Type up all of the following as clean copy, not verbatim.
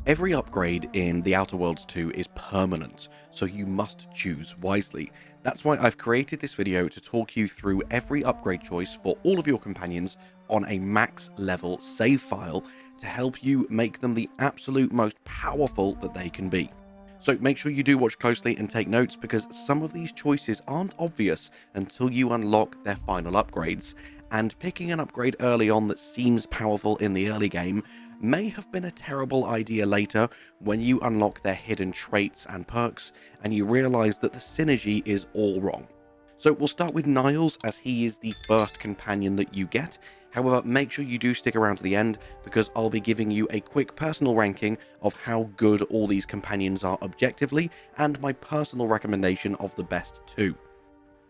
Every upgrade in the Outer Worlds 2 is permanent, so you must choose wisely. That's why I've created this video to talk you through every upgrade choice for all of your companions on a max level save file to help you make them the absolute most powerful that they can be. So make sure you do watch closely and take notes, because some of these choices aren't obvious until you unlock their final upgrades, and picking an upgrade early on that seems powerful in the early game may have been a terrible idea later when you unlock their hidden traits and perks and you realize that the synergy is all wrong. So we'll start with Niles, as he is the first companion that you get. However, make sure you do stick around to the end, because I'll be giving you a quick personal ranking of how good all these companions are objectively, and my personal recommendation of the best two.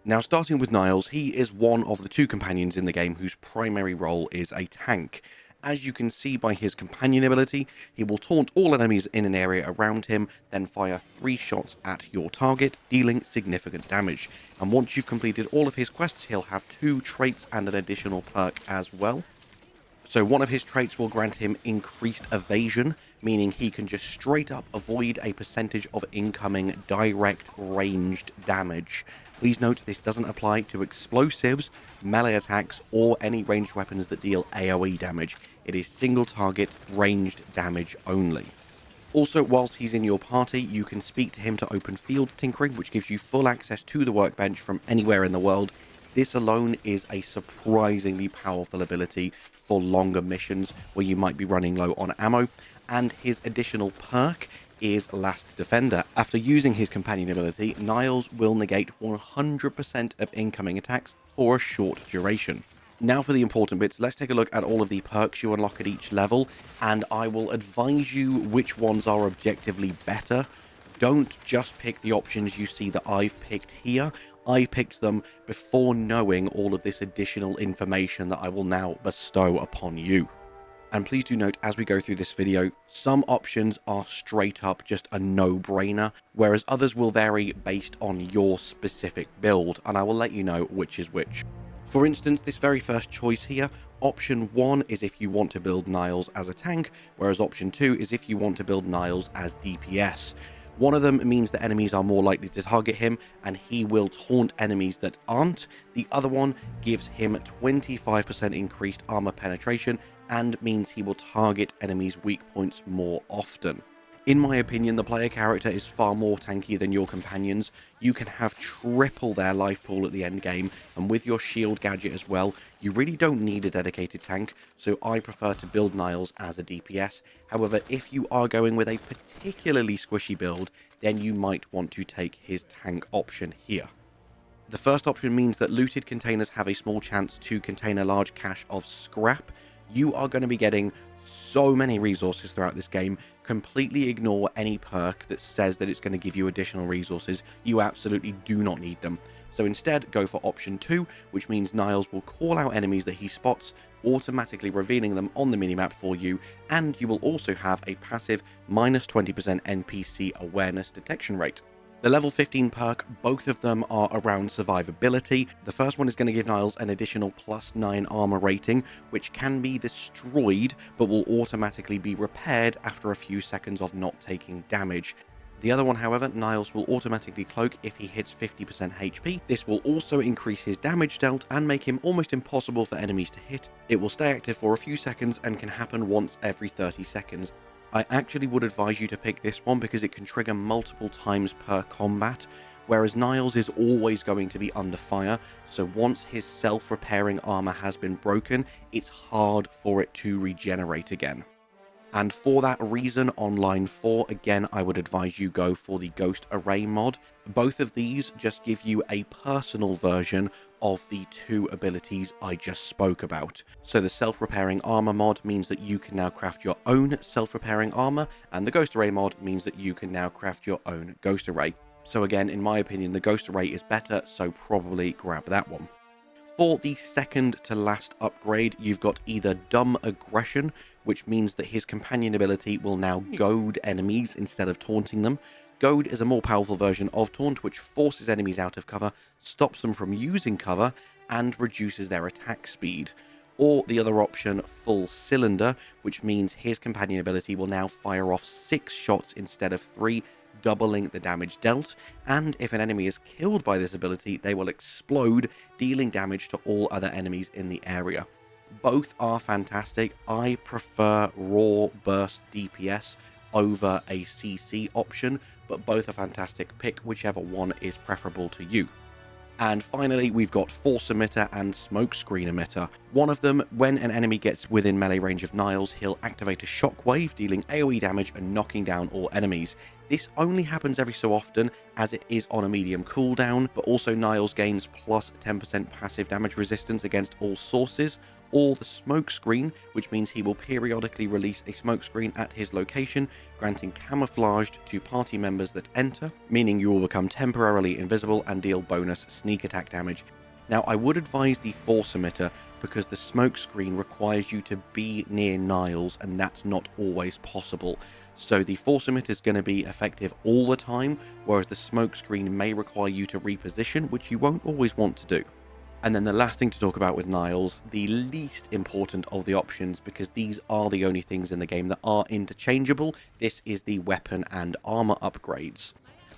Now, starting with Niles, he is one of the two companions in the game whose primary role is a tank. As you can see by his companion ability, he will taunt all enemies in an area around him, then fire 3 shots at your target, dealing significant damage. And once you've completed all of his quests, he'll have 2 traits and an additional perk as well. So one of his traits will grant him increased evasion, meaning he can just straight up avoid a percentage of incoming direct ranged damage. Please note this doesn't apply to explosives, melee attacks, or any ranged weapons that deal AoE damage. It is single target ranged damage only. Also, whilst he's in your party, you can speak to him to open field tinkering, which gives you full access to the workbench from anywhere in the world. This alone is a surprisingly powerful ability for longer missions where you might be running low on ammo, and his additional perk is Last Defender. After using his companion ability, Niles will negate 100% of incoming attacks for a short duration. Now for the important bits, let's take a look at all of the perks you unlock at each level, and I will advise you which ones are objectively better. Don't just pick the options you see that I've picked here. I picked them before knowing all of this additional information that I will now bestow upon you. And please do note, as we go through this video, some options are straight up just a no-brainer, whereas others will vary based on your specific build, and I will let you know which is which. For instance, this very first choice here, option 1 is if you want to build Niles as a tank, whereas option 2 is if you want to build Niles as DPS. One of them means that enemies are more likely to target him, and he will taunt enemies that aren't. The other one gives him 25% increased armor penetration, and means he will target enemies' weak points more often. In my opinion, the player character is far more tanky than your companions. You can have triple their life pool at the end game, and with your shield gadget as well, you really don't need a dedicated tank, so I prefer to build Niles as a DPS. However, if you are going with a particularly squishy build, then you might want to take his tank option here. The first option means that looted containers have a small chance to contain a large cache of scrap. You are going to be getting so many resources throughout this game. Completely ignore any perk that says that it's going to give you additional resources. You absolutely do not need them. So instead, go for option 2, which means Niles will call out enemies that he spots, automatically revealing them on the minimap for you, and you will also have a passive minus 20% NPC awareness detection rate. The level 15 perk, both of them are around survivability. The first one is going to give Niles an additional +9 armor rating, which can be destroyed, but will automatically be repaired after a few seconds of not taking damage. The other one, however, Niles will automatically cloak if he hits 50% HP. This will also increase his damage dealt and make him almost impossible for enemies to hit. It will stay active for a few seconds and can happen once every 30 seconds. I actually would advise you to pick this one because it can trigger multiple times per combat, whereas Niles is always going to be under fire, so once his self-repairing armor has been broken, it's hard for it to regenerate again. And for that reason, on line 4, again, I would advise you go for the Ghost Array mod. Both of these just give you a personal version of the 2 abilities I just spoke about. So the self-repairing armor mod means that you can now craft your own self-repairing armor, and the Ghost Array mod means that you can now craft your own Ghost Array. So again, in my opinion, the Ghost Array is better, so probably grab that one. For the second to last upgrade, you've got either Dumb Aggression, which means that his companion ability will now goad enemies instead of taunting them. Goad is a more powerful version of Taunt, which forces enemies out of cover, stops them from using cover, and reduces their attack speed. or the other option, full cylinder, which means his companion ability will now fire off 6 shots instead of 3, doubling the damage dealt, and if an enemy is killed by this ability, they will explode, dealing damage to all other enemies in the area. Both are fantastic. I prefer raw burst DPS over a CC option, but both are fantastic. Pick whichever one is preferable to you. And finally, we've got Force Emitter and Smokescreen Emitter. One of them, when an enemy gets within melee range of Niles, he'll activate a shockwave, dealing AoE damage and knocking down all enemies. This only happens every so often, as it is on a medium cooldown, but also Niles gains plus 10% passive damage resistance against all sources, or the smoke screen, which means he will periodically release a smoke screen at his location, granting camouflaged to party members that enter, meaning you will become temporarily invisible and deal bonus sneak attack damage. Now, I would advise the Force Emitter because the smoke screen requires you to be near Niles, and that's not always possible. So the Force Emitter is going to be effective all the time, whereas the smoke screen may require you to reposition, which you won't always want to do. And then the last thing to talk about with Niles, the least important of the options, because these are the only things in the game that are interchangeable, this is the weapon and armor upgrades.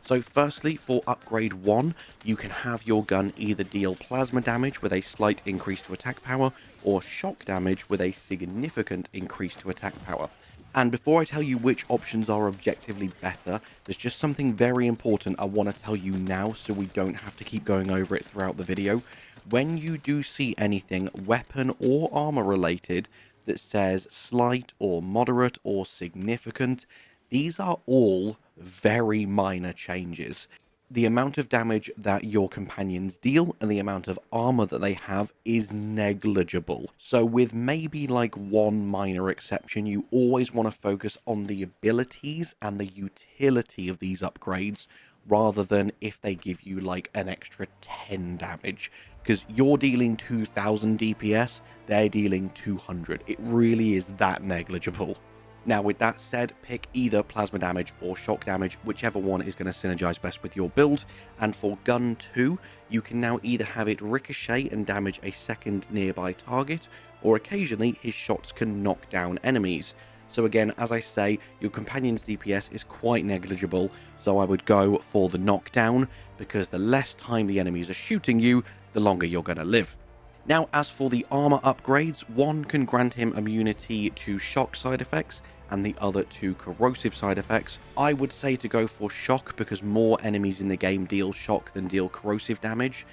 So firstly, for upgrade 1, you can have your gun either deal plasma damage with a slight increase to attack power, or shock damage with a significant increase to attack power. And before I tell you which options are objectively better, there's just something very important I want to tell you now so we don't have to keep going over it throughout the video. When you do see anything weapon or armor related that says slight or moderate or significant, these are all very minor changes. The amount of damage that your companions deal and the amount of armor that they have is negligible. So with maybe like one minor exception, you always want to focus on the abilities and the utility of these upgrades rather than if they give you like an extra 10 damage. Because you're dealing 2000 DPS, they're dealing 200. It really is that negligible. Now, with that said, pick either plasma damage or shock damage, whichever one is going to synergize best with your build. And for gun 2, you can now either have it ricochet and damage a second nearby target, or occasionally his shots can knock down enemies. So again, as I say, your companion's DPS is quite negligible, so I would go for the knockdown, because the less time the enemies are shooting you, the longer you're going to live. Now, as for the armor upgrades, one can grant him immunity to shock side effects, and the other to corrosive side effects. I would say to go for shock, because more enemies in the game deal shock than deal corrosive damage.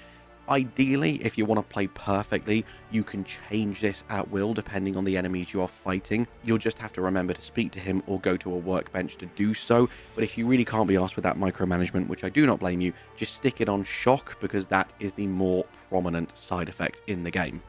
Ideally, if you want to play perfectly, you can change this at will depending on the enemies you are fighting. You'll just have to remember to speak to him or go to a workbench to do so. But if you really can't be asked with that micromanagement, which I do not blame you, just stick it on shock because that is the more prominent side effect in the game.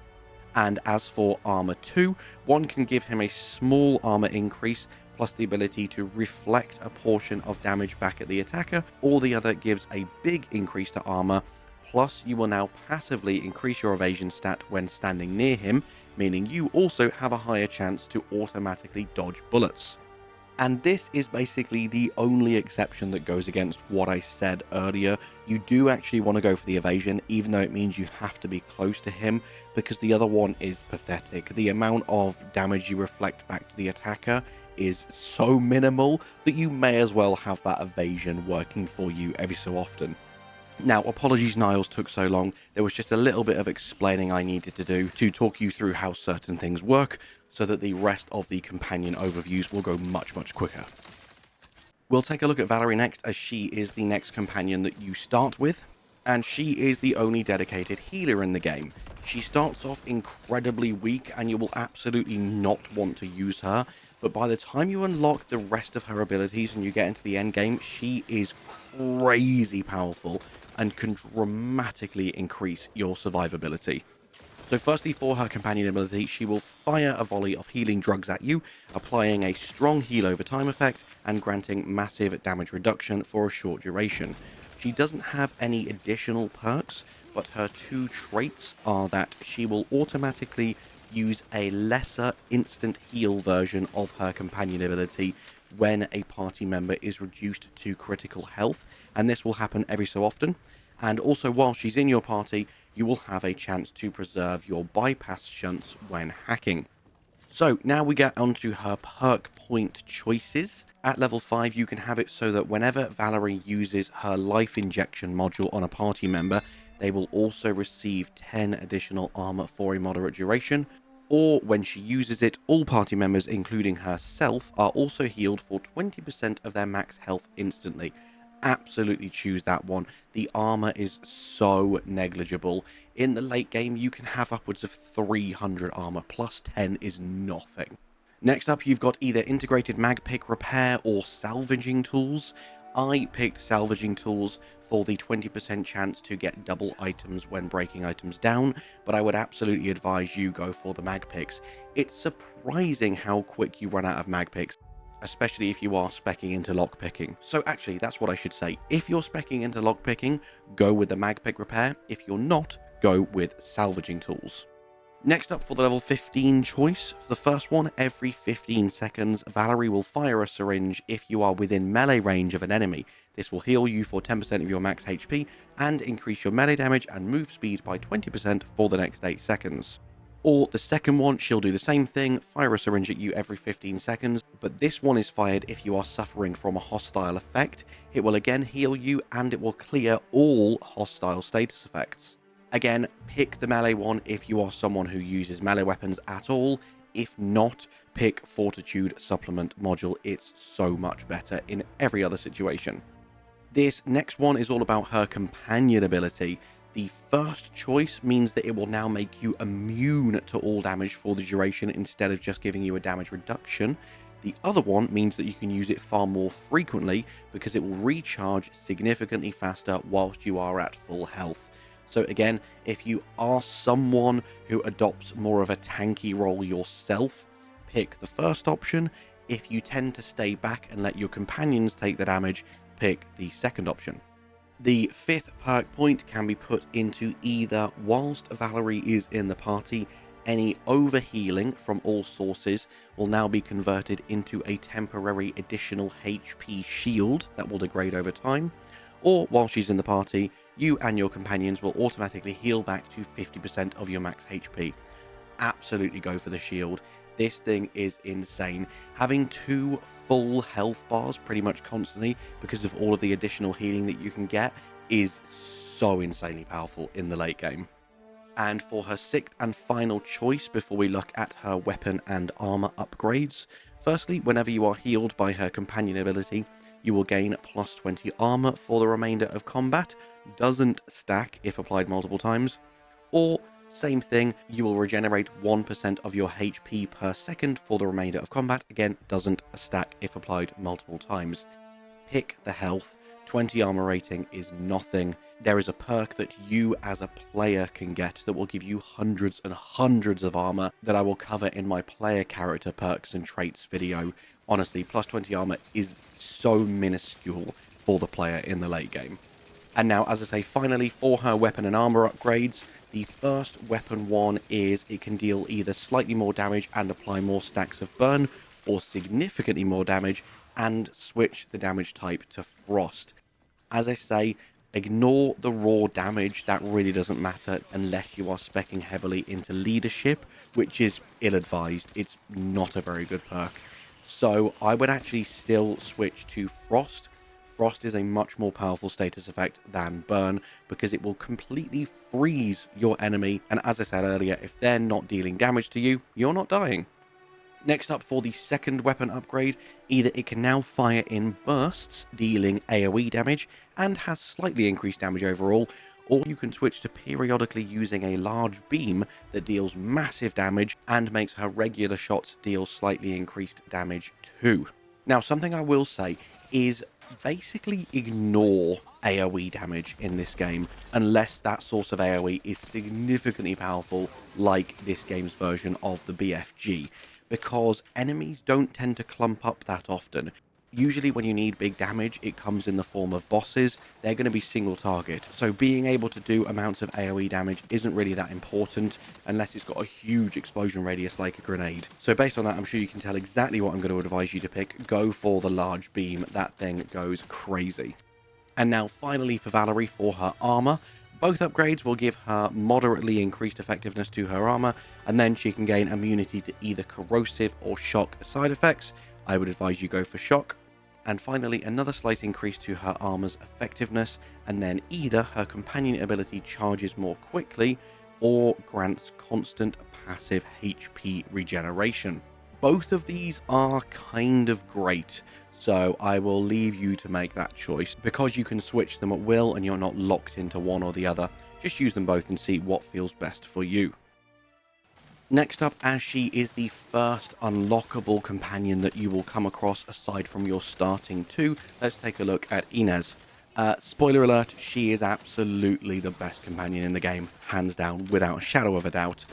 And as for armor 2, one can give him a small armor increase plus the ability to reflect a portion of damage back at the attacker, or the other gives a big increase to armor. Plus, you will now passively increase your evasion stat when standing near him, meaning you also have a higher chance to automatically dodge bullets. And this is basically the only exception that goes against what I said earlier. You do actually want to go for the evasion, even though it means you have to be close to him, because the other one is pathetic. The amount of damage you reflect back to the attacker is so minimal that you may as well have that evasion working for you every so often. Now, apologies Niles took so long, there was just a little bit of explaining I needed to do to talk you through how certain things work, so that the rest of the companion overviews will go much quicker. We'll take a look at Valerie next, as she is the next companion that you start with, and she is the only dedicated healer in the game. She starts off incredibly weak, and you will absolutely not want to use her, but by the time you unlock the rest of her abilities and you get into the end game, she is crazy powerful and can dramatically increase your survivability. So firstly, for her companion ability, she will fire a volley of healing drugs at you, applying a strong heal over time effect and granting massive damage reduction for a short duration. She doesn't have any additional perks, but her 2 traits are that she will automatically use a lesser instant heal version of her companion ability when a party member is reduced to critical health, and this will happen every so often. And also, while she's in your party, you will have a chance to preserve your bypass shunts when hacking. So now we get onto her perk point choices. At level 5 you can have it so that whenever Valerie uses her life injection module on a party member, they will also receive 10 additional armor for a moderate duration, or when she uses it, all party members including herself are also healed for 20% of their max health instantly. Absolutely choose that one. The armor is so negligible. In the late game, you can have upwards of 300 armor, plus 10 is nothing. Next up, you've got either integrated mag pick repair or salvaging tools. I picked salvaging tools for the 20% chance to get double items when breaking items down, but I would absolutely advise you go for the mag picks. It's surprising how quick you run out of mag picks, especially if you are speccing into lockpicking. So actually, that's what I should say. If you're speccing into lockpicking, go with the mag pick repair. If you're not, go with salvaging tools. Next up for the level 15 choice, for the first one, every 15 seconds, Valerie will fire a syringe if you are within melee range of an enemy. This will heal you for 10% of your max HP and increase your melee damage and move speed by 20% for the next 8 seconds. Or the second one, she'll do the same thing, fire a syringe at you every 15 seconds, but this one is fired if you are suffering from a hostile effect. It will again heal you and it will clear all hostile status effects. Again, pick the melee one if you are someone who uses melee weapons at all. If not, pick Fortitude Supplement module. It's so much better in every other situation. This next one is all about her companion ability. The first choice means that it will now make you immune to all damage for the duration instead of just giving you a damage reduction. The other one means that you can use it far more frequently because it will recharge significantly faster whilst you are at full health. So again, if you are someone who adopts more of a tanky role yourself, pick the first option. If you tend to stay back and let your companions take the damage, pick the second option. The fifth perk point can be put into either whilst Valerie is in the party, any overhealing from all sources will now be converted into a temporary additional HP shield that will degrade over time, or while she's in the party, you and your companions will automatically heal back to 50% of your max HP. Absolutely go for the shield. This thing is insane. Having 2 full health bars pretty much constantly because of all of the additional healing that you can get is so insanely powerful in the late game. And for her 6th and final choice before we look at her weapon and armor upgrades, firstly, whenever you are healed by her companion ability, you will gain plus 20 armor for the remainder of combat, doesn't stack if applied multiple times, or same thing, you will regenerate 1% of your HP per second for the remainder of combat, again, doesn't stack if applied multiple times. Pick the health, 20 armor rating is nothing. There is a perk that you as a player can get that will give you hundreds and hundreds of armor that I will cover in my player character perks and traits video. Honestly, plus 20 armor is so minuscule for the player in the late game. And now, as I say, finally, for her weapon and armor upgrades, the first weapon one is it can deal either slightly more damage and apply more stacks of burn, or significantly more damage and switch the damage type to frost. As I say, ignore the raw damage, that really doesn't matter unless you are speccing heavily into leadership, which is ill-advised. It's not a very good perk. So I would actually still switch to frost. Frost is a much more powerful status effect than burn because it will completely freeze your enemy, and as I said earlier, if they're not dealing damage to you, you're not dying. Next up, for the second weapon upgrade, either it can now fire in bursts, dealing AoE damage, and has slightly increased damage overall, or you can switch to periodically using a large beam that deals massive damage and makes her regular shots deal slightly increased damage too. Now, something I will say is basically ignore AoE damage in this game unless that source of AoE is significantly powerful like this game's version of the BFG, because enemies don't tend to clump up that often. Usually when you need big damage, it comes in the form of bosses. They're going to be single target, so being able to do amounts of AoE damage isn't really that important unless it's got a huge explosion radius like a grenade. So based on that, I'm sure you can tell exactly what I'm going to advise you to pick. Go for the large beam. That thing goes crazy. And now finally for Valerie, for her armor, Both upgrades will give her moderately increased effectiveness to her armor, and then she can gain immunity to either corrosive or shock side effects. I would advise you go for shock. And finally, another slight increase to her armor's effectiveness, and then either her companion ability charges more quickly or grants constant passive HP regeneration. Both of these are kind of great, so I will leave you to make that choice. Because you can switch them at will and you're not locked into one or the other, just use them both and see what feels best for you. Next up, as she is the first unlockable companion that you will come across aside from your starting two, let's take a look at Inez. Spoiler alert, she is absolutely the best companion in the game, hands down, without a shadow of a doubt.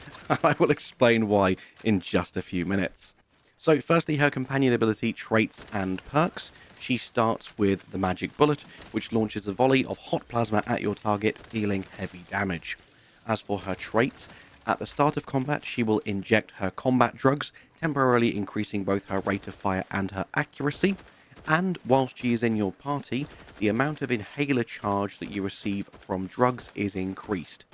I will explain why in just a few minutes. So firstly, her companion ability, traits and perks. She starts with the magic bullet, which launches a volley of hot plasma at your target, dealing heavy damage. As for her traits, at the start of combat, she will inject her combat drugs, temporarily increasing both her rate of fire and her accuracy. And whilst she is in your party, the amount of inhaler charge that you receive from drugs is increased.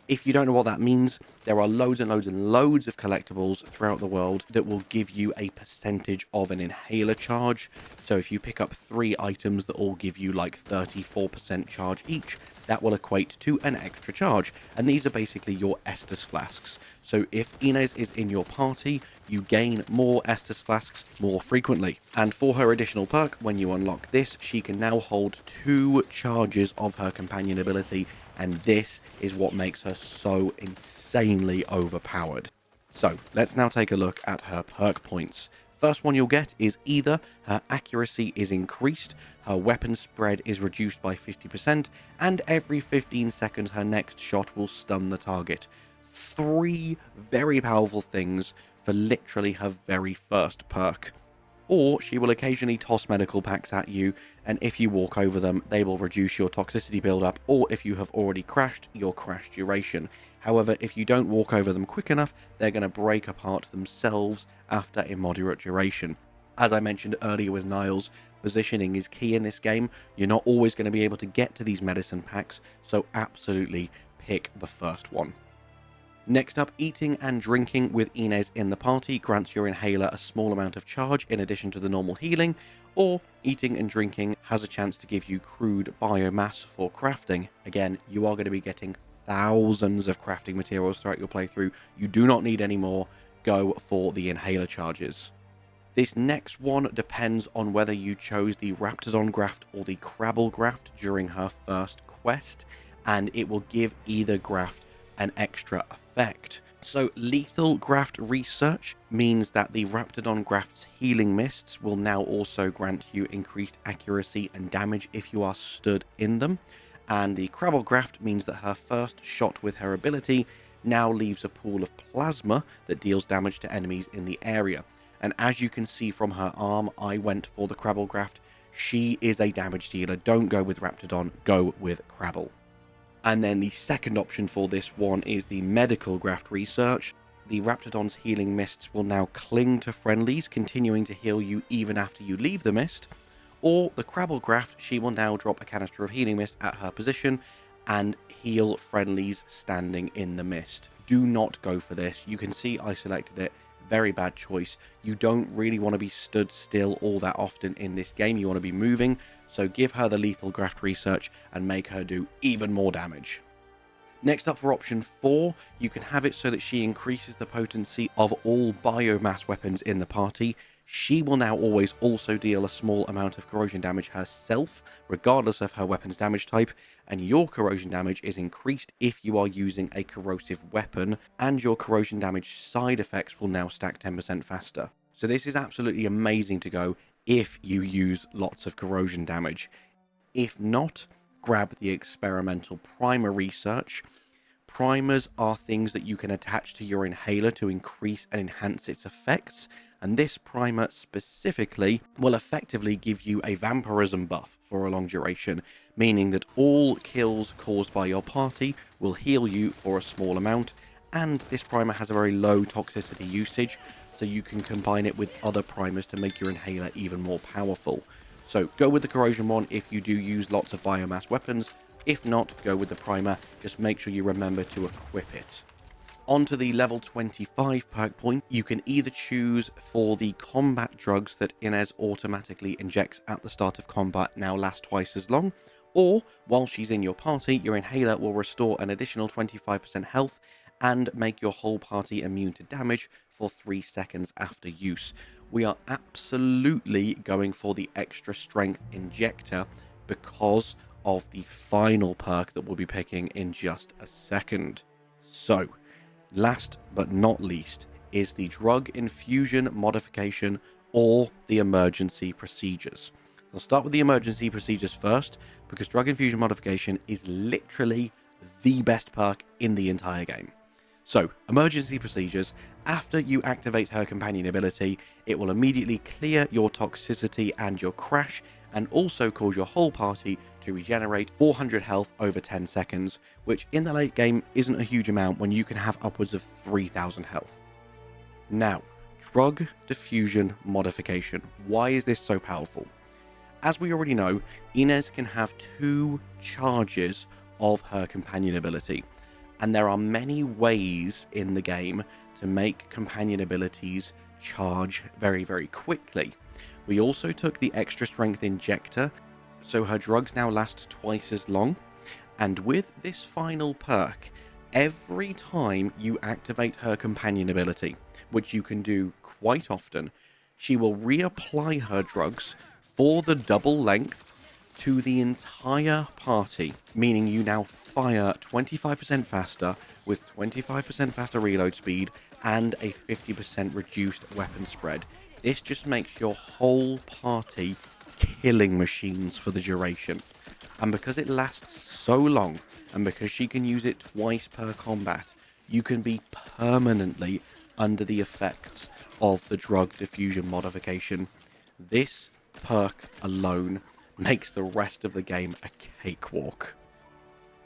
If you don't know what that means, there are loads and loads and loads of collectibles throughout the world that will give you a percentage of an inhaler charge. So if you pick up 3 items that all give you like 34% charge each, that will equate to an extra charge. And these are basically your Estus flasks. So if Inez is in your party, you gain more Estus flasks more frequently. And for her additional perk, when you unlock this, she can now hold 2 charges of her companion ability, and this is what makes her so insanely overpowered. So let's now take a look at her perk points. First one you'll get is either her accuracy is increased, her weapon spread is reduced by 50%, and every 15 seconds her next shot will stun the target. 3 very powerful things for literally her very first perk. Or she will occasionally toss medical packs at you, and if you walk over them, they will reduce your toxicity buildup, or if you have already crashed, your crash duration. However, if you don't walk over them quick enough, they're going to break apart themselves after a moderate duration. As I mentioned earlier with Niles, positioning is key in this game. You're not always going to be able to get to these medicine packs, so absolutely pick the first one. Next up, eating and drinking with Inez in the party grants your inhaler a small amount of charge in addition to the normal healing, or eating and drinking has a chance to give you crude biomass for crafting. Again, you are going to be getting thousands of crafting materials throughout your playthrough. You do not need any more. Go for the inhaler charges. This next one depends on whether you chose the Raptidon graft or the Crabble graft during her first quest, and it will give either graft an extra effect. So lethal graft research means that the Raptidon graft's healing mists will now also grant you increased accuracy and damage if you are stood in them, and the Crabble graft means that her first shot with her ability now leaves a pool of plasma that deals damage to enemies in the area. And as you can see from her arm, I went for the Crabble graft. She is a damage dealer. Don't go with Raptidon, go with Crabble. And then the second option for this one is the medical graft research. The Raptidon's healing mists will now cling to friendlies, continuing to heal you even after you leave the mist. Or the Crabble graft, she will now drop a canister of healing mist at her position and heal friendlies standing in the mist. Do not go for this. You can see I selected it. Very bad choice. You don't really want to be stood still all that often in this game. You want to be moving, so give her the lethal graft research and make her do even more damage. Next up for option 4, you can have it so that she increases the potency of all biomass weapons in the party. She will now always also deal a small amount of corrosion damage herself, regardless of her weapon's damage type, and your corrosion damage is increased if you are using a corrosive weapon, and your corrosion damage side effects will now stack 10% faster. So this is absolutely amazing to go if you use lots of corrosion damage. If not, grab the experimental primer research. Primers are things that you can attach to your inhaler to increase and enhance its effects, and this primer specifically will effectively give you a vampirism buff for a long duration, meaning that all kills caused by your party will heal you for a small amount, and this primer has a very low toxicity usage, so you can combine it with other primers to make your inhaler even more powerful. So go with the corrosion one if you do use lots of biomass weapons, If not, go with the primer, just make sure you remember to equip it. Onto the level 25 perk point, you can either choose for the combat drugs that Inez automatically injects at the start of combat now last twice as long, or while she's in your party, your inhaler will restore an additional 25% health and make your whole party immune to damage for 3 seconds after use. We are absolutely going for the extra strength injector because of the final perk that we'll be picking in just a second. So, last but not least is the drug infusion modification or the emergency procedures. I'll start with the emergency procedures first because drug infusion modification is literally the best perk in the entire game. So, emergency procedures, after you activate her companion ability, it will immediately clear your toxicity and your crash, and also cause your whole party to regenerate 400 health over 10 seconds, which in the late game isn't a huge amount when you can have upwards of 3000 health. Now, drug diffusion modification. Why is this so powerful? As we already know, Inez can have 2 charges of her companion ability. And there are many ways in the game to make companion abilities charge very, very quickly. We also took the extra strength injector, so her drugs now last twice as long. And with this final perk, every time you activate her companion ability, which you can do quite often, she will reapply her drugs for the double length to the entire party, meaning you now fire 25% faster with 25% faster reload speed and a 50% reduced weapon spread. This just makes your whole party killing machines for the duration. And because it lasts so long, and because she can use it twice per combat, you can be permanently under the effects of the drug diffusion modification. This perk alone makes the rest of the game a cakewalk.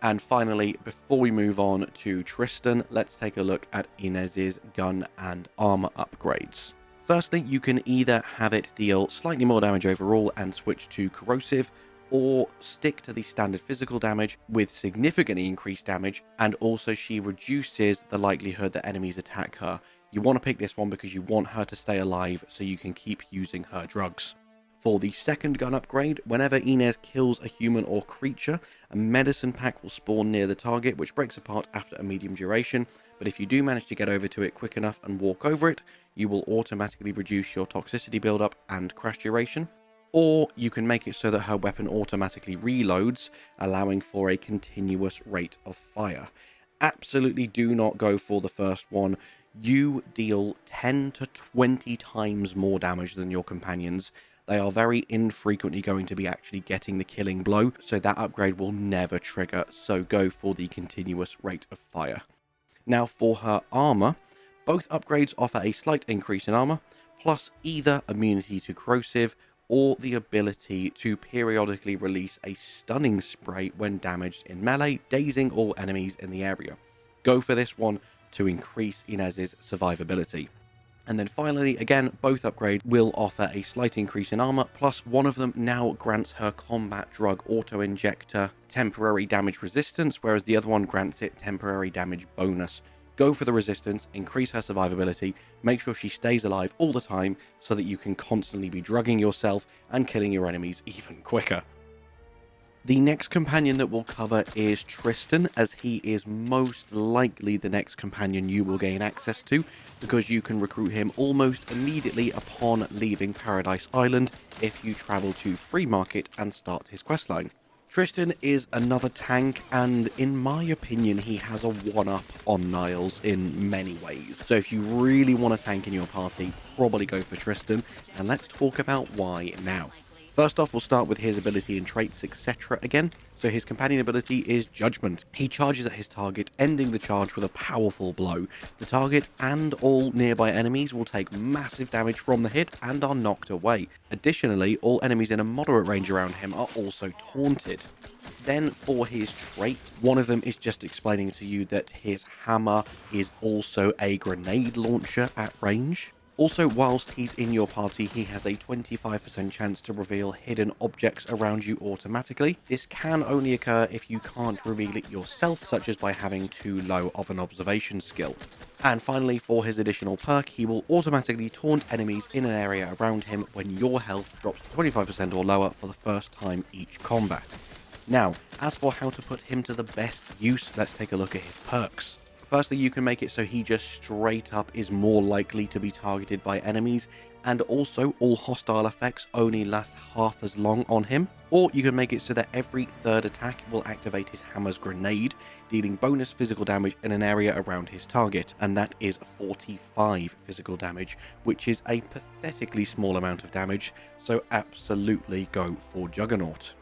And finally, before we move on to Tristan, let's take a look at Inez's gun and armor upgrades. Firstly, you can either have it deal slightly more damage overall and switch to corrosive, or stick to the standard physical damage with significantly increased damage, and also she reduces the likelihood that enemies attack her. You want to pick this one because you want her to stay alive so you can keep using her drugs. For the second gun upgrade, whenever Inez kills a human or creature, a medicine pack will spawn near the target, which breaks apart after a medium duration, but if you do manage to get over to it quick enough and walk over it, you will automatically reduce your toxicity buildup and crash duration. Or you can make it so that her weapon automatically reloads, allowing for a continuous rate of fire. Absolutely do not go for the first one. You deal 10 to 20 times more damage than your companions. They are very infrequently going to be actually getting the killing blow, so that upgrade will never trigger, so go for the continuous rate of fire. Now for her armor, both upgrades offer a slight increase in armor, plus either immunity to corrosive, or the ability to periodically release a stunning spray when damaged in melee, dazing all enemies in the area. Go for this one to increase Inez's survivability. And then finally, again, both upgrades will offer a slight increase in armor, plus one of them now grants her combat drug auto-injector temporary damage resistance, whereas the other one grants it temporary damage bonus. Go for the resistance, increase her survivability, make sure she stays alive all the time so that you can constantly be drugging yourself and killing your enemies even quicker. The next companion that we'll cover is Tristan, as he is most likely the next companion you will gain access to, because you can recruit him almost immediately upon leaving Paradise Island if you travel to Free Market and start his questline. Tristan is another tank, and in my opinion he has a one-up on Niles in many ways. So if you really want a tank in your party, probably go for Tristan, and let's talk about why now. First off, we'll start with his ability and traits, etc. again. So his companion ability is Judgment. He charges at his target, ending the charge with a powerful blow. The target and all nearby enemies will take massive damage from the hit and are knocked away. Additionally, all enemies in a moderate range around him are also taunted. Then for his trait, one of them is just explaining to you that his hammer is also a grenade launcher at range. Also, whilst he's in your party, he has a 25% chance to reveal hidden objects around you automatically. This can only occur if you can't reveal it yourself, such as by having too low of an observation skill. And finally, for his additional perk, he will automatically taunt enemies in an area around him when your health drops to 25% or lower for the first time each combat. Now, as for how to put him to the best use, let's take a look at his perks. Firstly, you can make it so he just straight up is more likely to be targeted by enemies, and also all hostile effects only last half as long on him. Or you can make it so that every third attack will activate his hammer's grenade, dealing bonus physical damage in an area around his target, and that is 45 physical damage, which is a pathetically small amount of damage, so absolutely go for Juggernaut.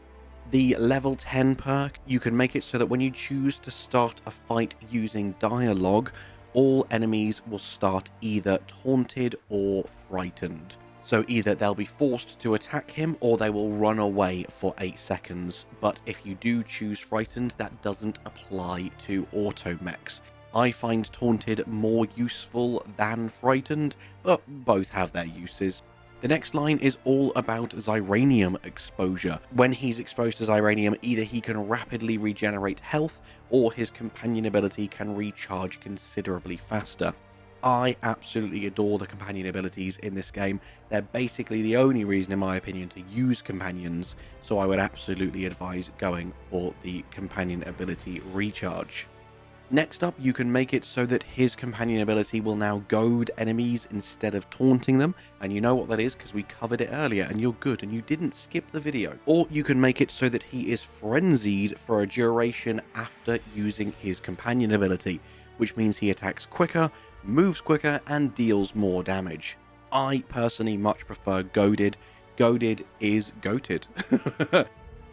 The level 10 perk, you can make it so that when you choose to start a fight using dialogue, all enemies will start either taunted or frightened. So either they'll be forced to attack him or they will run away for 8 seconds. But if you do choose frightened, that doesn't apply to auto mechs. I find taunted more useful than frightened, but both have their uses. The next line is all about Xyranium exposure. When he's exposed to Xyranium, either he can rapidly regenerate health, or his companion ability can recharge considerably faster. I absolutely adore the companion abilities in this game. They're basically the only reason, in my opinion, to use companions, so I would absolutely advise going for the companion ability recharge. Next up, you can make it so that his companion ability will now goad enemies instead of taunting them, and you know what that is because we covered it earlier and you're good and you didn't skip the video. Or you can make it so that he is frenzied for a duration after using his companion ability, which means he attacks quicker, moves quicker, and deals more damage. I personally much prefer goaded. Goaded is goated.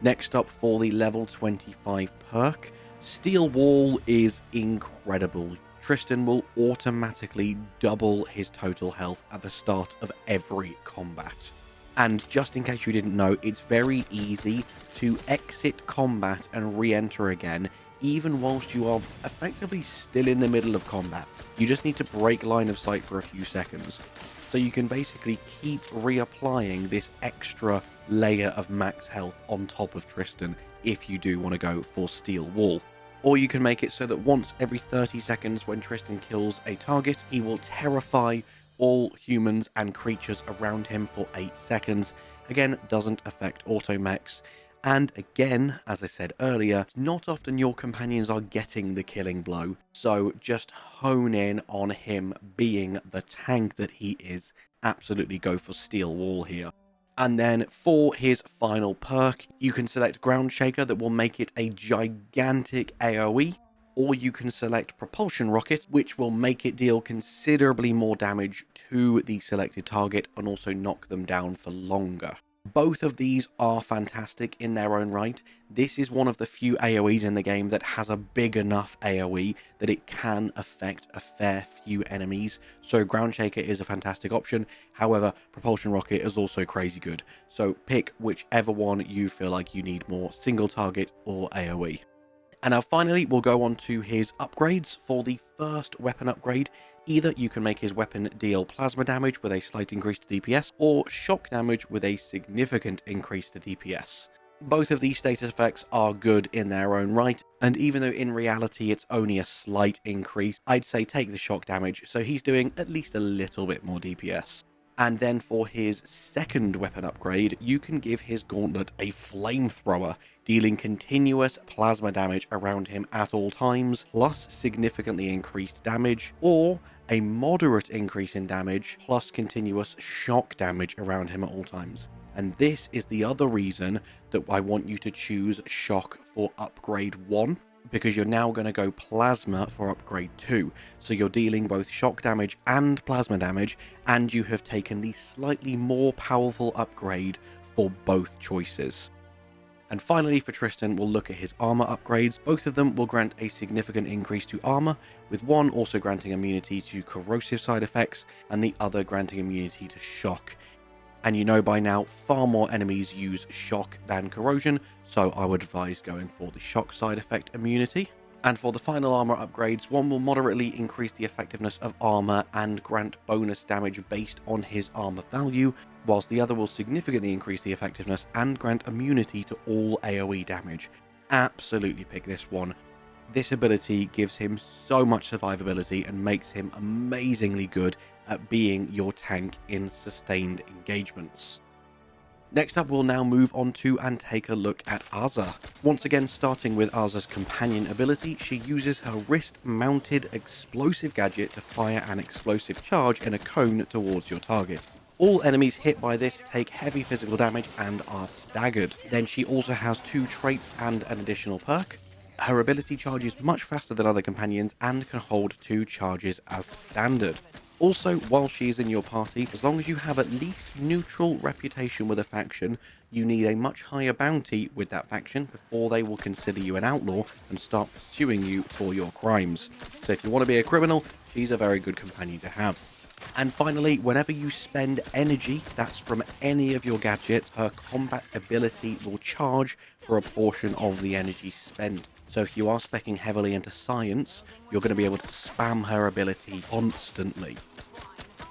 Next up, for the level 25 perk, Steel Wall is incredible. Tristan will automatically double his total health at the start of every combat. And just in case you didn't know, it's very easy to exit combat and re-enter again, even whilst you are effectively still in the middle of combat. You just need to break line of sight for a few seconds. So you can basically keep reapplying this extra layer of max health on top of Tristan if you do want to go for Steel Wall. Or you can make it so that once every 30 seconds when Tristan kills a target, he will terrify all humans and creatures around him for 8 seconds. Again, doesn't affect automechs. And again, as I said earlier, it's not often your companions are getting the killing blow, so just hone in on him being the tank that he is. Absolutely go for Steel Wall here. And then for his final perk, you can select Ground Shaker that will make it a gigantic AoE, or you can select Propulsion Rocket, which will make it deal considerably more damage to the selected target and also knock them down for longer. Both of these are fantastic in their own right. This is one of the few AoEs in the game that has a big enough AoE that it can affect a fair few enemies. So Ground Shaker is a fantastic option. However, Propulsion Rocket is also crazy good. So pick whichever one you feel like you need more, single target or AoE. And now finally, we'll go on to his upgrades. For the first weapon upgrade, either you can make his weapon deal plasma damage with a slight increase to DPS, or shock damage with a significant increase to DPS. Both of these status effects are good in their own right, and even though in reality it's only a slight increase, I'd say take the shock damage, so he's doing at least a little bit more DPS. And then for his second weapon upgrade, you can give his gauntlet a flamethrower, dealing continuous plasma damage around him at all times, plus significantly increased damage, or a moderate increase in damage, plus continuous shock damage around him at all times. And this is the other reason that I want you to choose shock for upgrade 1. Because you're now going to go plasma for upgrade 2. So you're dealing both shock damage and plasma damage, and you have taken the slightly more powerful upgrade for both choices. And finally for Tristan, we'll look at his armor upgrades. Both of them will grant a significant increase to armor, with one also granting immunity to corrosive side effects, and the other granting immunity to shock. And you know by now, far more enemies use shock than corrosion, so I would advise going for the shock side effect immunity. And for the final armor upgrades, one will moderately increase the effectiveness of armor and grant bonus damage based on his armor value, whilst the other will significantly increase the effectiveness and grant immunity to all AoE damage. Absolutely pick this one. This ability gives him so much survivability and makes him amazingly good at being your tank in sustained engagements. Next up, we'll now move on to and take a look at Aza. Once again, starting with Aza's companion ability, she uses her wrist-mounted explosive gadget to fire an explosive charge in a cone towards your target. All enemies hit by this take heavy physical damage and are staggered. Then she also has 2 traits and an additional perk. Her ability charges much faster than other companions and can hold 2 charges as standard. Also, while she is in your party, as long as you have at least neutral reputation with a faction, you need a much higher bounty with that faction before they will consider you an outlaw and start pursuing you for your crimes. So if you want to be a criminal, she's a very good companion to have. And finally, whenever you spend energy that's from any of your gadgets, her combat ability will charge for a portion of the energy spent. So if you are speccing heavily into science, you're going to be able to spam her ability constantly.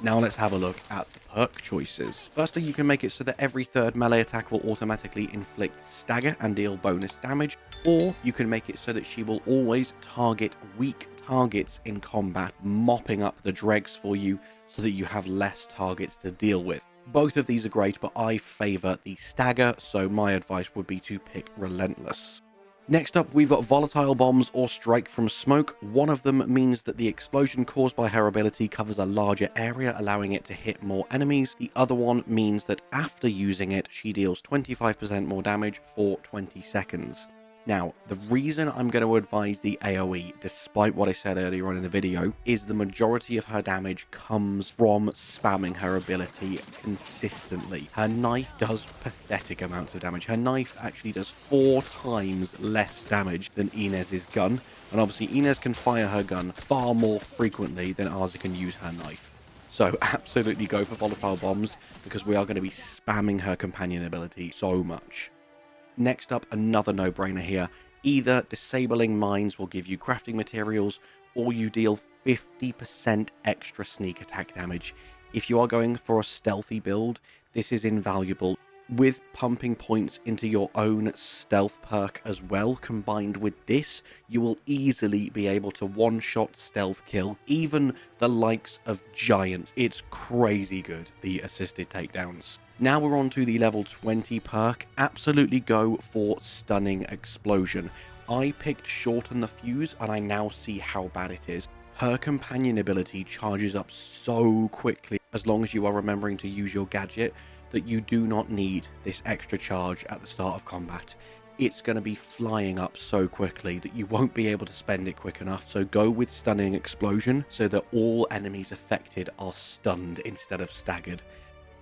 Now let's have a look at the perk choices. Firstly, you can make it so that every third melee attack will automatically inflict stagger and deal bonus damage, or you can make it so that she will always target weak targets in combat, mopping up the dregs for you so that you have less targets to deal with. Both of these are great, but I favour the stagger, so my advice would be to pick Relentless. Next up, we've got Volatile Bombs or Strike from Smoke. One of them means that the explosion caused by her ability covers a larger area, allowing it to hit more enemies. The other one means that after using it, she deals 25% more damage for 20 seconds. Now, the reason I'm going to advise the AoE, despite what I said earlier on in the video, is the majority of her damage comes from spamming her ability consistently. Her knife does pathetic amounts of damage. Her knife actually does 4 times less damage than Inez's gun, and obviously Inez can fire her gun far more frequently than Aza can use her knife. So absolutely go for Volatile Bombs, because we are going to be spamming her companion ability so much. Next up, another no-brainer here. Either disabling mines will give you crafting materials, or you deal 50% extra sneak attack damage. If you are going for a stealthy build, this is invaluable. With pumping points into your own stealth perk as well, combined with this, you will easily be able to one-shot stealth kill even the likes of giants. It's crazy good, the assisted takedowns. Now we're on to the level 20 perk. Absolutely go for Stunning Explosion. I picked Shorten the Fuse and I now see how bad it is. Her companion ability charges up so quickly as long as you are remembering to use your gadget that you do not need this extra charge at the start of combat. It's going to be flying up so quickly that you won't be able to spend it quick enough, so go with Stunning Explosion so that all enemies affected are stunned instead of staggered.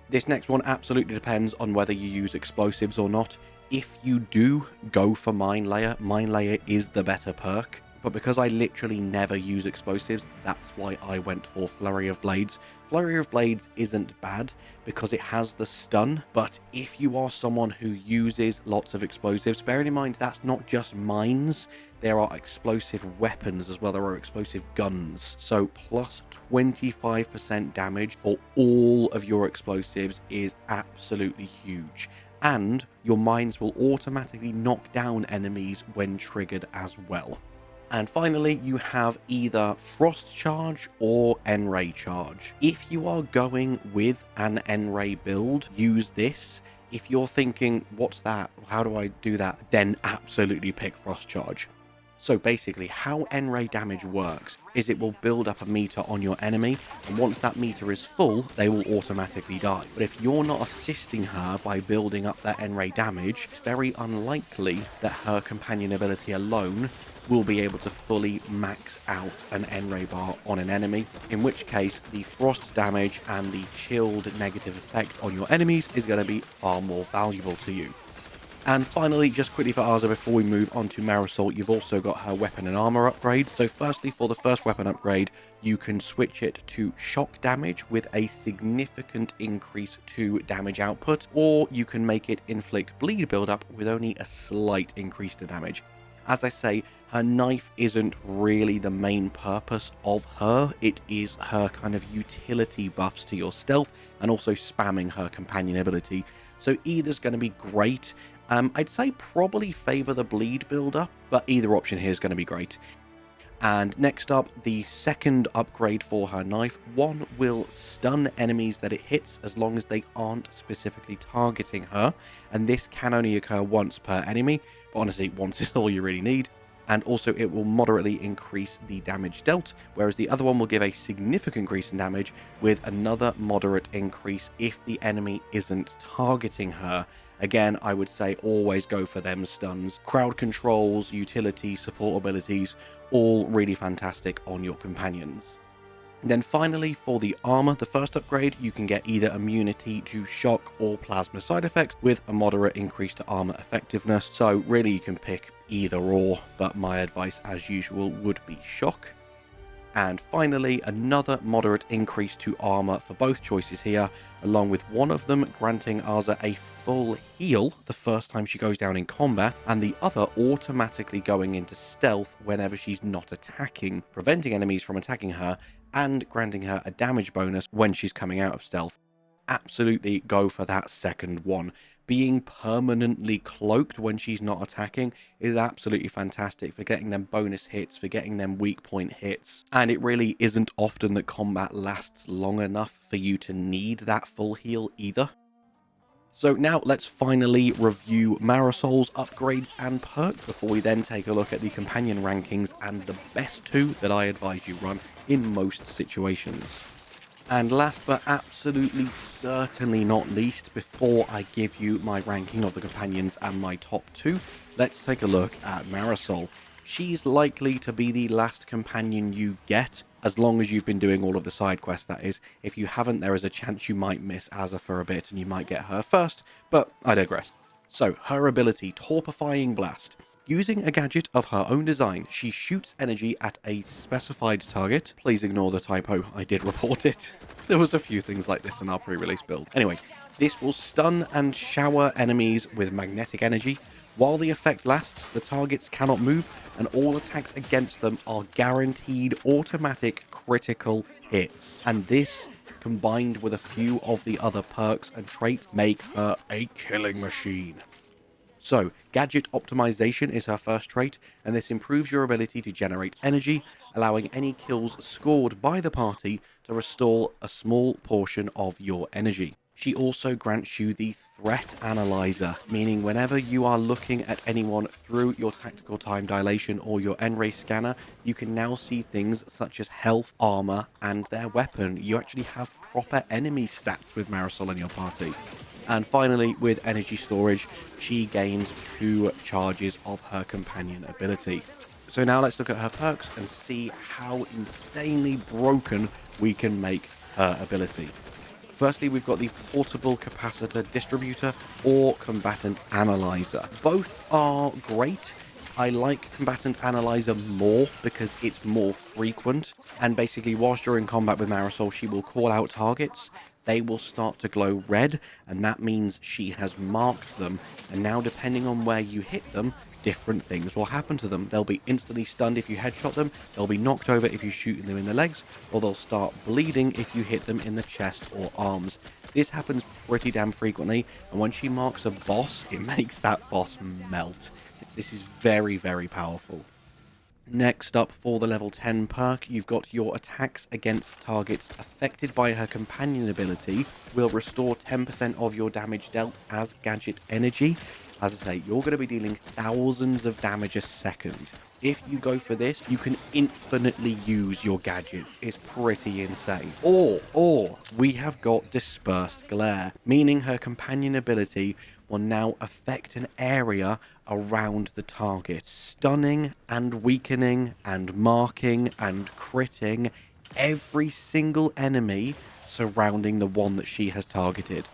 This next one absolutely depends on whether you use explosives or not. If you do, go for Mine Layer. Mine Layer is the better perk, but because I literally never use explosives, that's why I went for Flurry of Blades. Flurry of Blades isn't bad because it has the stun, but if you are someone who uses lots of explosives, bearing in mind that's not just mines, there are explosive weapons as well, there are explosive guns. So plus 25% damage for all of your explosives is absolutely huge. And your mines will automatically knock down enemies when triggered as well. And finally, you have either Frost Charge or N-Ray Charge. If you are going with an N-Ray build, use this. If you're thinking, what's that? How do I do that? Then absolutely pick Frost Charge. So basically, how N-Ray damage works is it will build up a meter on your enemy, and once that meter is full, they will automatically die. But if you're not assisting her by building up that N-Ray damage, it's very unlikely that her companion ability alone will be able to fully max out an N-Ray bar on an enemy, in which case the frost damage and the chilled negative effect on your enemies is going to be far more valuable to you. And finally, just quickly for Aza before we move on to Marisol, you've also got her weapon and armor upgrade. So firstly, for the first weapon upgrade, you can switch it to shock damage with a significant increase to damage output, or you can make it inflict bleed buildup with only a slight increase to damage. As I say, her knife isn't really the main purpose of her. It is her kind of utility buffs to your stealth and also spamming her companion ability. So either's going to be great. I'd say probably favor the bleed builder, but either option here is going to be great. And next up, the second upgrade for her knife. One will stun enemies that it hits as long as they aren't specifically targeting her. And this can only occur once per enemy, but honestly, once is all you really need. And also it will moderately increase the damage dealt, whereas the other one will give a significant increase in damage with another moderate increase if the enemy isn't targeting her. Again, I would say always go for them stuns. Crowd controls, utility, support abilities, all really fantastic on your companions. Then finally, for the armor, the first upgrade, you can get either immunity to shock or plasma side effects with a moderate increase to armor effectiveness. So really you can pick either or, but my advice as usual would be shock. And finally, another moderate increase to armor for both choices here, along with one of them granting Aza a full heal the first time she goes down in combat, and the other automatically going into stealth whenever she's not attacking, preventing enemies from attacking her, and granting her a damage bonus when she's coming out of stealth. Absolutely go for that second one. Being permanently cloaked when she's not attacking is absolutely fantastic for getting them bonus hits, for getting them weak point hits. And it really isn't often that combat lasts long enough for you to need that full heal either. So now let's finally review Marisol's upgrades and perks before we then take a look at the companion rankings and the best two that I advise you run in most situations. And last but absolutely certainly not least, before I give you my ranking of the companions and my top two, let's take a look at Marisol. She's likely to be the last companion you get, as long as you've been doing all of the side quests, that is. If you haven't, there is a chance you might miss Aza for a bit and you might get her first, but I digress. So, her ability, Torpifying Blast. Using a gadget of her own design, she shoots energy at a specified target. Please ignore the typo, I did report it. There was a few things like this in our pre-release build. Anyway, this will stun and shower enemies with magnetic energy. While the effect lasts, the targets cannot move, and all attacks against them are guaranteed automatic critical hits. And this, combined with a few of the other perks and traits, make her a killing machine. So, gadget optimization is her first trait, and this improves your ability to generate energy, allowing any kills scored by the party to restore a small portion of your energy. She also grants you the Threat Analyzer, meaning whenever you are looking at anyone through your tactical time dilation or your N-ray scanner, you can now see things such as health, armor, and their weapon. You actually have proper enemy stats with Marisol in your party. And finally, with energy storage, she gains 2 charges of her companion ability. So now let's look at her perks and see how insanely broken we can make her ability. Firstly, we've got the Portable Capacitor Distributor or Combatant Analyzer. Both are great. I like Combatant Analyzer more because it's more frequent. And basically, whilst you're in combat with Marisol, she will call out targets. They will start to glow red, and that means she has marked them. And now, depending on where you hit them, different things will happen to them. They'll be instantly stunned if you headshot them, they'll be knocked over if you shoot them in the legs, or they'll start bleeding if you hit them in the chest or arms. This happens pretty damn frequently, and when she marks a boss, it makes that boss melt. This is very, very powerful. Next up, for the level 10 perk, you've got your attacks against targets affected by her companion ability will restore 10% of your damage dealt as gadget energy. As I say, you're going to be dealing thousands of damage a second. If you go for this, you can infinitely use your gadgets. It's pretty insane. Or we have got Dispersed Glare, meaning her companion ability will now affect an area around the target, stunning and weakening and marking and critting every single enemy surrounding the one that she has targeted.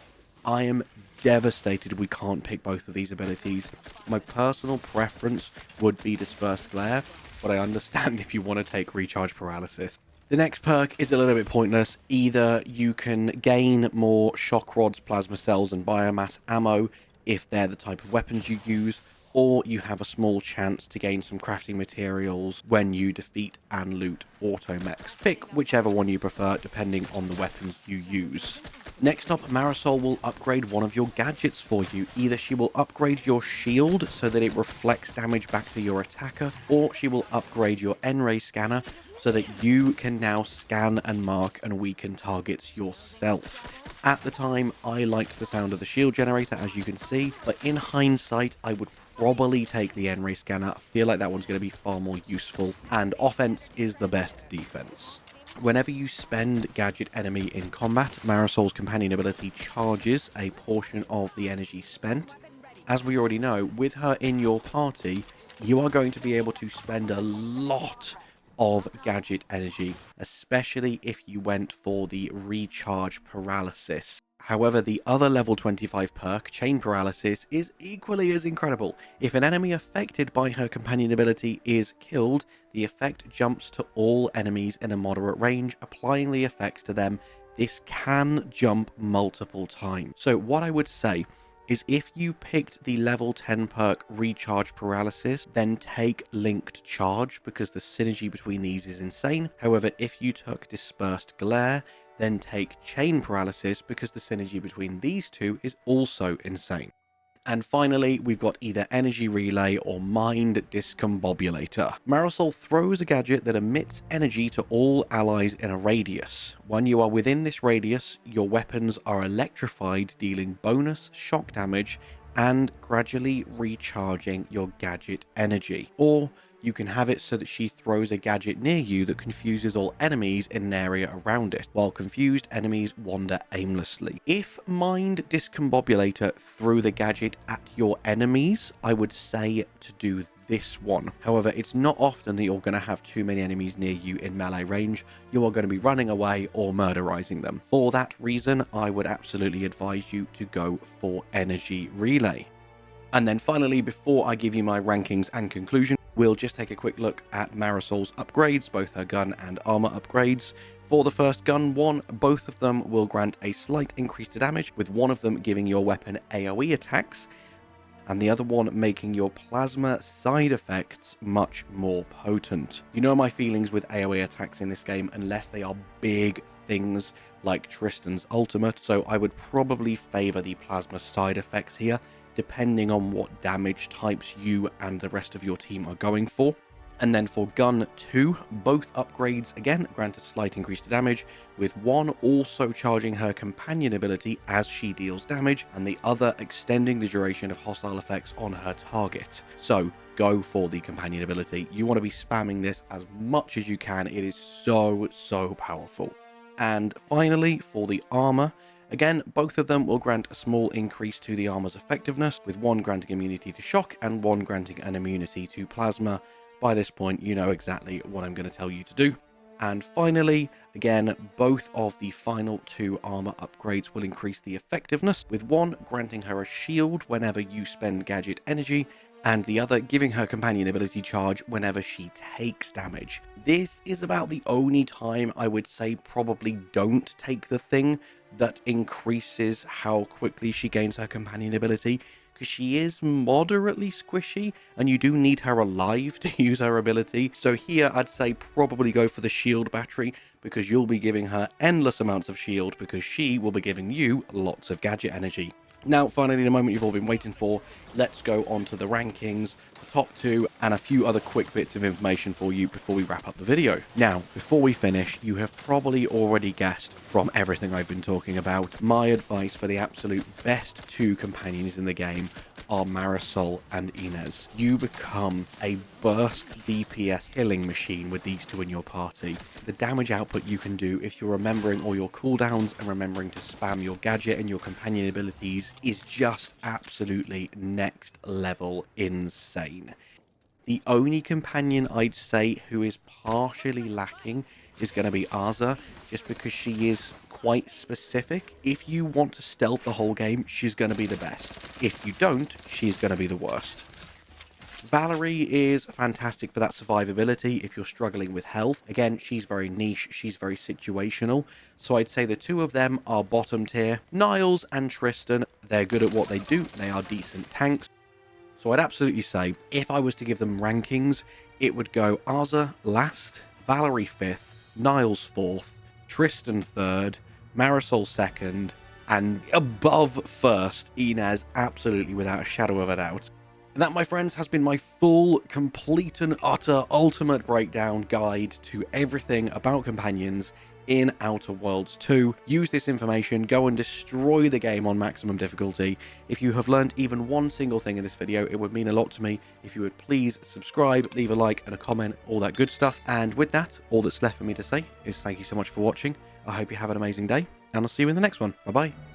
I am devastated we can't pick both of these abilities. My personal preference would be Dispersed Glare, but I understand if you want to take Recharge Paralysis. The next perk is a little bit pointless. Either you can gain more shock rods, plasma cells, and biomass ammo if they're the type of weapons you use, or you have a small chance to gain some crafting materials when you defeat and loot automechs. Pick whichever one you prefer depending on the weapons you use. Next up, Marisol will upgrade one of your gadgets for you. Either she will upgrade your shield so that it reflects damage back to your attacker, or she will upgrade your N-ray scanner so that you can now scan and mark and weaken targets yourself. At the time, I liked the sound of the shield generator, as you can see, but in hindsight, I would probably take the N-ray scanner. I feel like that one's going to be far more useful, and offense is the best defense. Whenever you spend gadget enemy in combat, Marisol's companion ability charges a portion of the energy spent. As we already know, with her in your party, you are going to be able to spend a lot of gadget energy, especially if you went for the recharge paralysis. However, the other level 25 perk, Chain Paralysis, is equally as incredible. If an enemy affected by her companion ability is killed, the effect jumps to all enemies in a moderate range, applying the effects to them. This can jump multiple times. So what I would say is if you picked the level 10 perk Recharge Paralysis, then take Linked Charge, because the synergy between these is insane. However, if you took Dispersed Glare, then take Chain Paralysis, because the synergy between these two is also insane. And finally, we've got either Energy Relay or Mind Discombobulator. Marisol throws a gadget that emits energy to all allies in a radius. When you are within this radius, your weapons are electrified, dealing bonus shock damage and gradually recharging your gadget energy. Or you can have it so that she throws a gadget near you that confuses all enemies in an area around it, while confused enemies wander aimlessly. If Mind Discombobulator threw the gadget at your enemies, I would say to do this one. However, it's not often that you're going to have too many enemies near you in melee range. You are going to be running away or murderizing them. For that reason, I would absolutely advise you to go for Energy Relay. And then finally, before I give you my rankings and conclusion, we'll just take a quick look at Marisol's upgrades, both her gun and armor upgrades. For the first gun one, both of them will grant a slight increase to damage, with one of them giving your weapon AoE attacks, and the other one making your plasma side effects much more potent. You know my feelings with AoE attacks in this game, unless they are big things like Tristan's ultimate, so I would probably favor the plasma side effects here, depending on what damage types you and the rest of your team are going for. And then for gun 2, both upgrades again grant a slight increase to damage, with one also charging her companion ability as she deals damage, and the other extending the duration of hostile effects on her target. So go for the companion ability. You want to be spamming this as much as you can. It is so powerful. And finally, for the armor, again, both of them will grant a small increase to the armor's effectiveness, with one granting immunity to shock and one granting an immunity to plasma. By this point, you know exactly what I'm going to tell you to do. And finally, again, both of the final 2 armor upgrades will increase the effectiveness, with one granting her a shield whenever you spend gadget energy, and the other giving her companion ability charge whenever she takes damage. This is about the only time I would say probably don't take the thing that increases how quickly she gains her companion ability, because she is moderately squishy and you do need her alive to use her ability. So here I'd say probably go for the shield battery, because you'll be giving her endless amounts of shield because she will be giving you lots of gadget energy. Now, finally, the moment you've all been waiting for, let's go on to the rankings, the top 2, and a few other quick bits of information for you before we wrap up the video. Now, before we finish, you have probably already guessed from everything I've been talking about, my advice for the absolute best 2 companions in the game are Marisol and Inez. You become a burst DPS killing machine with these 2 in your party. The damage output you can do if you're remembering all your cooldowns and remembering to spam your gadget and your companion abilities is just absolutely next level insane. The only companion I'd say who is partially lacking is going to be Aza, just because she is quite specific. If you want to stealth the whole game, she's going to be the best. If you don't, she's going to be the worst. Valerie is fantastic for that survivability if you're struggling with health. Again, she's very niche, she's very situational, so I'd say the 2 of them are bottom tier. Niles and Tristan, they're good at what they do, they are decent tanks. So I'd absolutely say, if I was to give them rankings, it would go Arza last, Valerie 5th, Niles 4th, Tristan 3rd, Marisol 2nd, and above 1st, Inez, absolutely without a shadow of a doubt. And that, my friends, has been my full, complete and utter ultimate breakdown guide to everything about companions in Outer Worlds 2. Use this information, go and destroy the game on maximum difficulty. If you have learned even one single thing in this video, it would mean a lot to me if you would please subscribe, leave a like and a comment, all that good stuff. And with that, all that's left for me to say is thank you so much for watching. I hope you have an amazing day, and I'll see you in the next one. Bye bye.